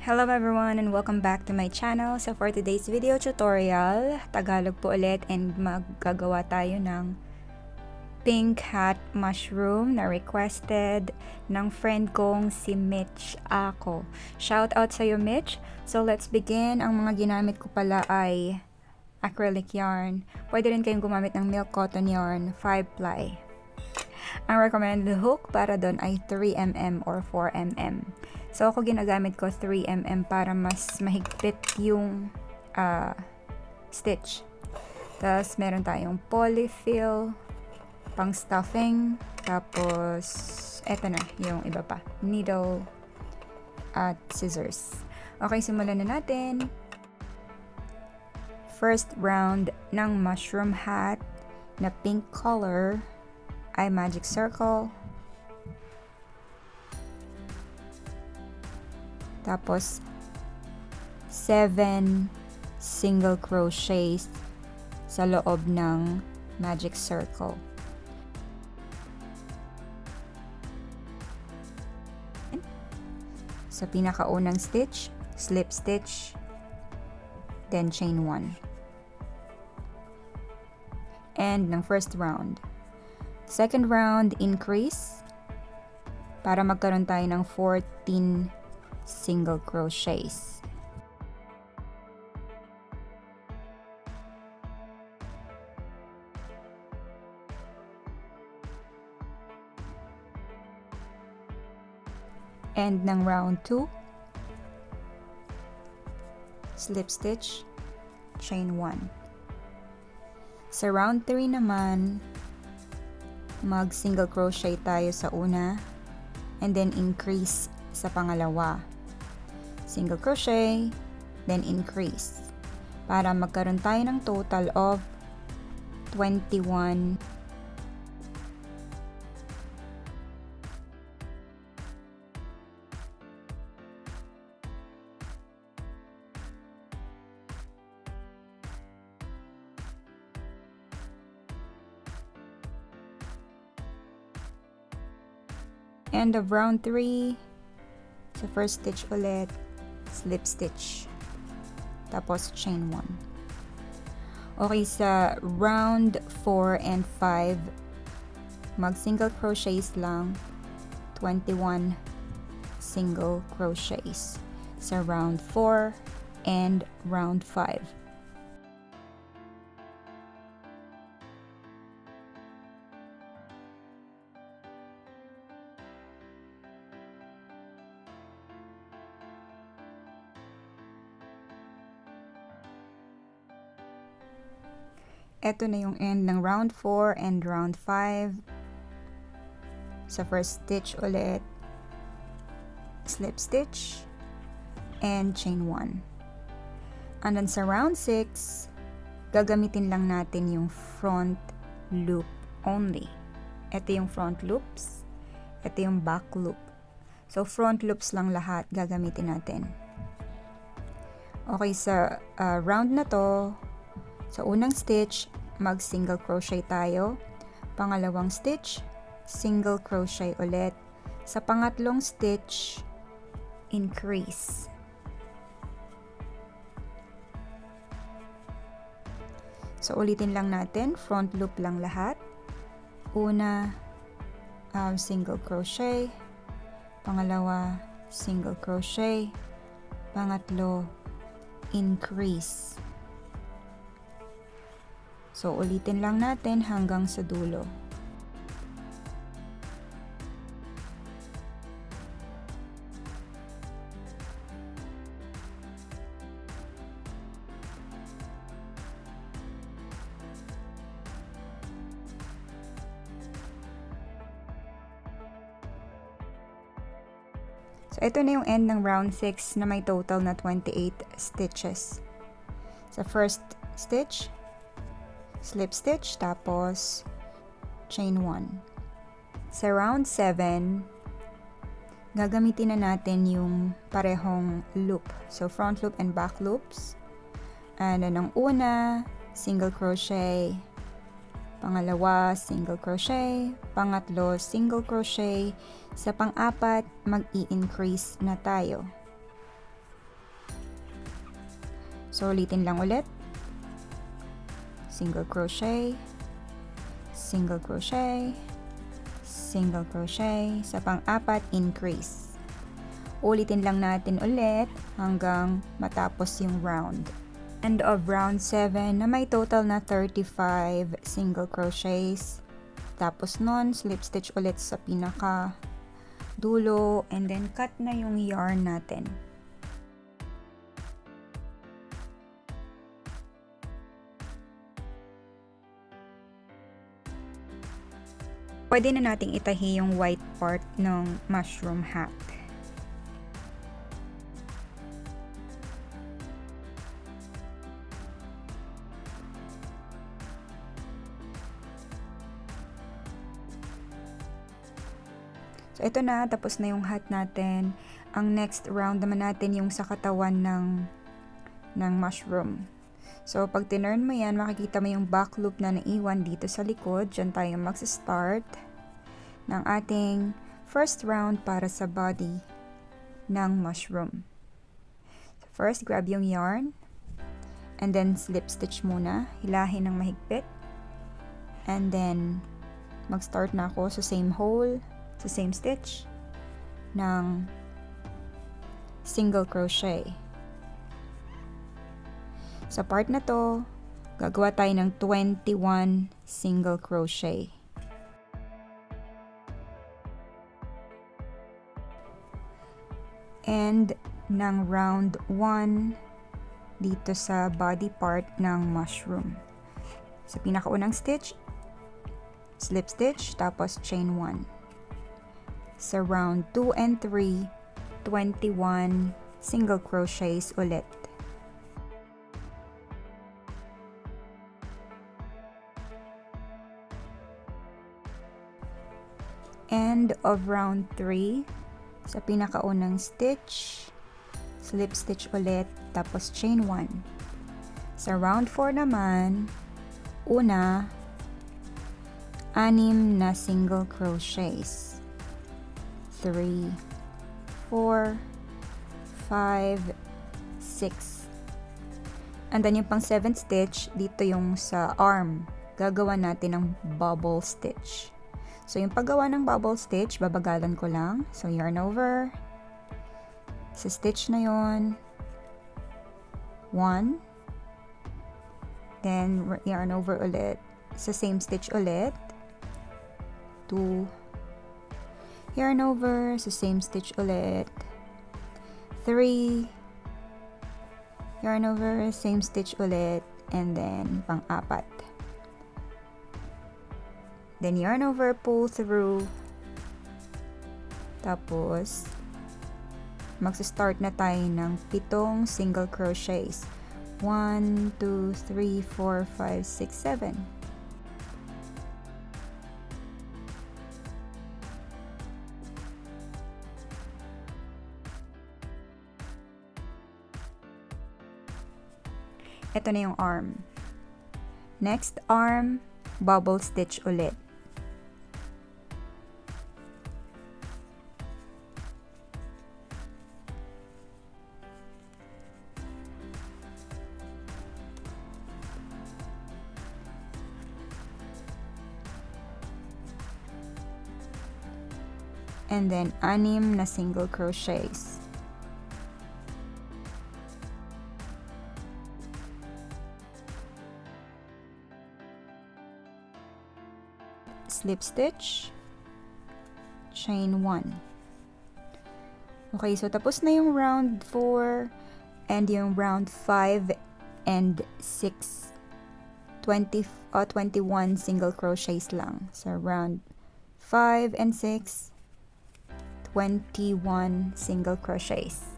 Hello everyone and welcome back to my channel. So for today's video tutorial, Tagalog po ulit and maggagawa tayo ng pink hat mushroom na requested ng friend kong si Mitch ako. Shout out sa iyo Mitch. So let's begin. Ang mga ginamit ko pala ay acrylic yarn. Pwede rin kayong gumamit ng milk cotton yarn, 5 ply. Ang recommended hook para doon ay 3mm or 4mm. So ako ginagamit ko 3mm para mas mahigpit yung stitch. Tapos meron tayong polyfill, pang stuffing, tapos eto na yung iba pa, needle at scissors. Okay, simulan na natin. First round ng mushroom hat na pink color ay magic circle. Tapos 7 single crochets sa loob ng magic circle. Sa pinakaunang stitch, slip stitch, then chain 1. End ng first round. Second round, increase para magkaroon tayo ng 14 single crochets. End ng round 2, slip stitch, chain 1. Sa round 3 naman, mag single crochet tayo sa una and then increase sa pangalawa. Single crochet, then increase para magkaroon tayo ng total of 21 . End of round 3, sa first stitch ulit, slip stitch, tapos chain 1. Okay, sa round 4 and 5, mag single crochets lang, 21 single crochets sa round 4 and round 5. Ito na yung end ng round 4 and round 5. Sa first stitch ulit, slip stitch, and chain 1. And then sa round 6, gagamitin lang natin yung front loop only. Ito yung front loops, ito yung back loop. So front loops lang lahat gagamitin natin. Okay, sa round na to, sa unang stitch, mag single crochet tayo. Pangalawang stitch, single crochet ulit. Sa pangatlong stitch, increase. So ulitin lang natin, front loop lang lahat. Una, single crochet. Pangalawa, single crochet. Pangatlo, increase. So, ulitin lang natin hanggang sa dulo. So, ito na yung end ng round 6 na may total na 28 stitches. Sa first stitch, slip stitch, tapos chain 1. Sa round 7, gagamitin na natin yung parehong loop. So, front loop and back loops. And then, ang una, single crochet. Pangalawa, single crochet. Pangatlo, single crochet. Sa pang-apat, mag-i-increase na tayo. So, ulitin lang ulit. Single crochet, single crochet, single crochet. Sa pang-apat, increase. Ulitin lang natin ulit hanggang matapos yung round. End of round 7 na may total na 35 single crochets. Tapos nun, slip stitch ulit sa pinaka dulo and then cut na yung yarn natin. Pwede na nating itahi yung white part ng mushroom hat. So, ito na. Tapos na yung hat natin. Ang next round naman natin yung sa katawan ng mushroom. So, pag tinurn mo yan, makikita mo yung back loop na naiwan dito sa likod. Diyan tayo mag-start ng ating first round para sa body ng mushroom. So, first, grab yung yarn. And then, slip stitch muna. Hilahin ng mahigpit. And then, mag-start na ako sa same hole, sa same stitch ng single crochet. Sa part na to, gagawa tayo ng 21 single crochet. And ng round 1 dito sa body part ng mushroom. Sa pinakaunang stitch, slip stitch, tapos chain 1. Sa round 2 and 3, 21 single crochets ulit. End of round 3, sa pinakaunang stitch, slip stitch ulit, tapos chain 1. Sa round 4 naman, una, 6 na single crochets. 3, 4, 5, 6. And then yung pang 7th stitch, dito yung sa arm. Gagawa natin ng bubble stitch. So, yung paggawa ng bubble stitch, babagalan ko lang. So, yarn over. Sa stitch na yon, 1. Then, yarn over ulit. Sa same stitch ulit. 2. Yarn over. Sa same stitch ulit. 3. Yarn over. Same stitch ulit. And then, pang-apat. Then, yarn over, pull through. Tapos, magsa-start na tayo ng 7 single crochets. 1, 2, 3, 4, 5, 6, 7. Ito na yung arm. Next arm, bubble stitch ulit. And then, 6 na single crochets. Slip stitch, chain 1. Okay, so tapos na yung round 4 and yung round 5 and 6. 21 single crochets lang. So, round 5 and 6, 21 single crochets.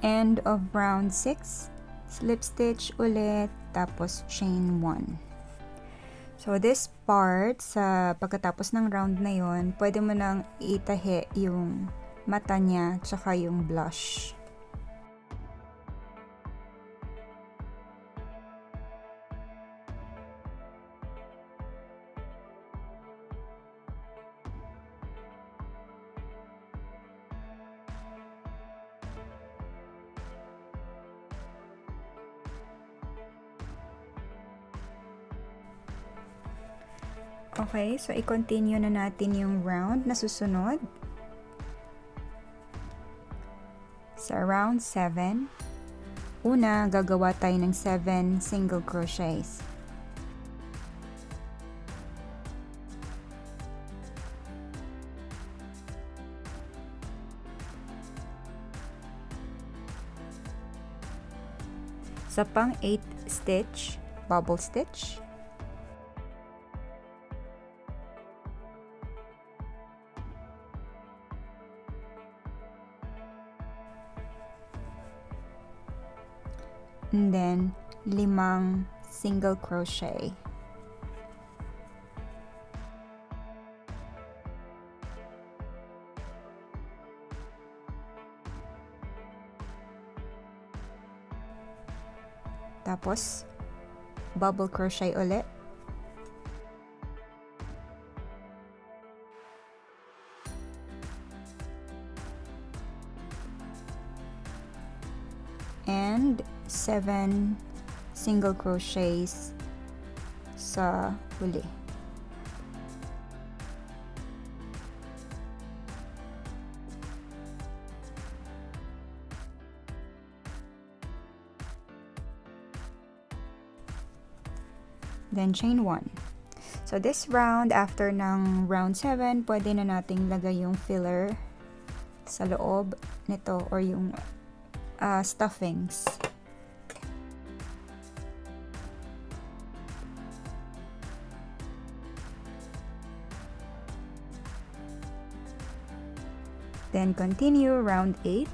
End of round 6, slip stitch ulit, tapos chain 1. So, this part, sa pagkatapos ng round na yon, pwede mo nang itahi yung mata niya, tsaka yung blush. Okay, so i-continue na natin yung round na susunod. Sa round 7, una, gagawa tayo ng 7 single crochets. Sa pang 8 stitch, bubble stitch. And then 5 single crochet. Tapos bubble crochet ulit. And 7 single crochets sa huli. Then chain 1. So this round, after ng round 7, pwede na nating lagay yung filler sa loob nito or yung stuffings. Then continue round 8.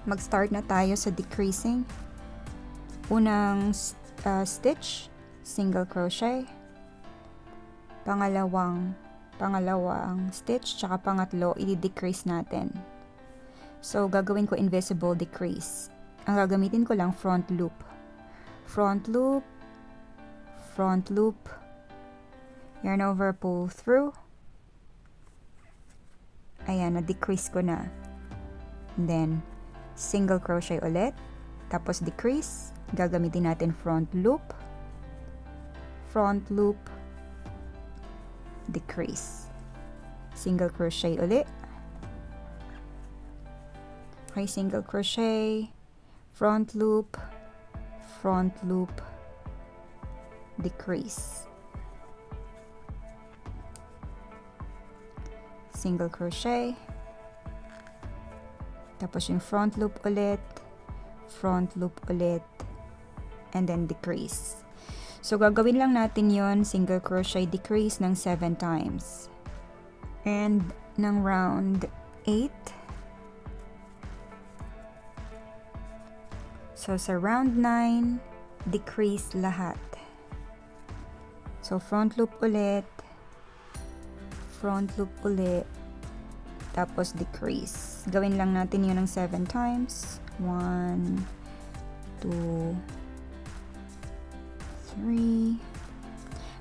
Mag-start na tayo sa decreasing. Unang stitch, single crochet. Pangalawang stitch, tsaka pangatlo, i-decrease natin. So, gagawin ko invisible decrease. Ang gagamitin ko lang front loop. Front loop, front loop, yarn over, pull through. Ayan, na-decrease ko na. And then, single crochet ulit. Tapos decrease. Gagamitin natin front loop, decrease. Single crochet ulit. Okay, single crochet, front loop, decrease. Single crochet, tapos yung front loop ulit, and then decrease. So gagawin lang natin yon, single crochet decrease ng 7 times. And ng round 8. So sa round 9, decrease lahat. So front loop ulit, tapos decrease. Gawin lang natin yun ng 7 times. 1, 2, 3.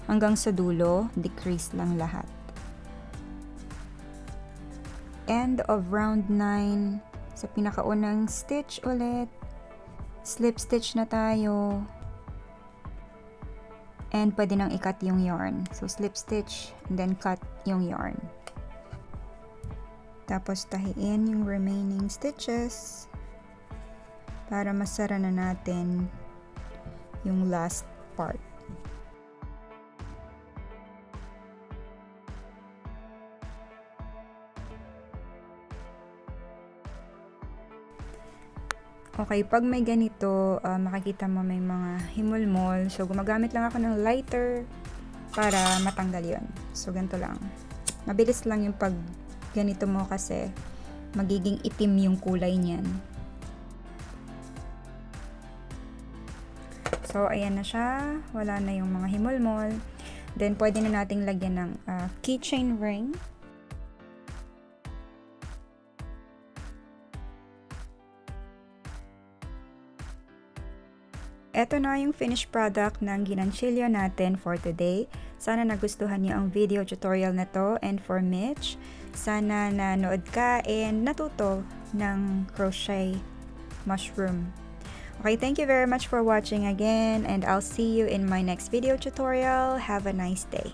Hanggang sa dulo, decrease lang lahat. End of round 9. Sa pinakaunang stitch ulit, slip stitch na tayo. And pwede nang i-cut yung yarn. So slip stitch and then cut yung yarn. Tapos tahiin yung remaining stitches para masara na natin yung last part. Okay, pag may ganito, makikita mo may mga himulmol. So, gumagamit lang ako ng lighter para matanggal yon. So, ganito lang. Mabilis lang yung pag ganito mo kasi magiging itim yung kulay niyan. So, ayan na siya. Wala na yung mga himulmol. Then, pwede na nating lagyan ng keychain ring. Ito na yung finished product ng ginanchilyo natin for today. Sana nagustuhan niyo ang video tutorial na to. And for Mitch, sana nanood ka and natuto ng crochet mushroom. Okay, thank you very much for watching again, and I'll see you in my next video tutorial. Have a nice day.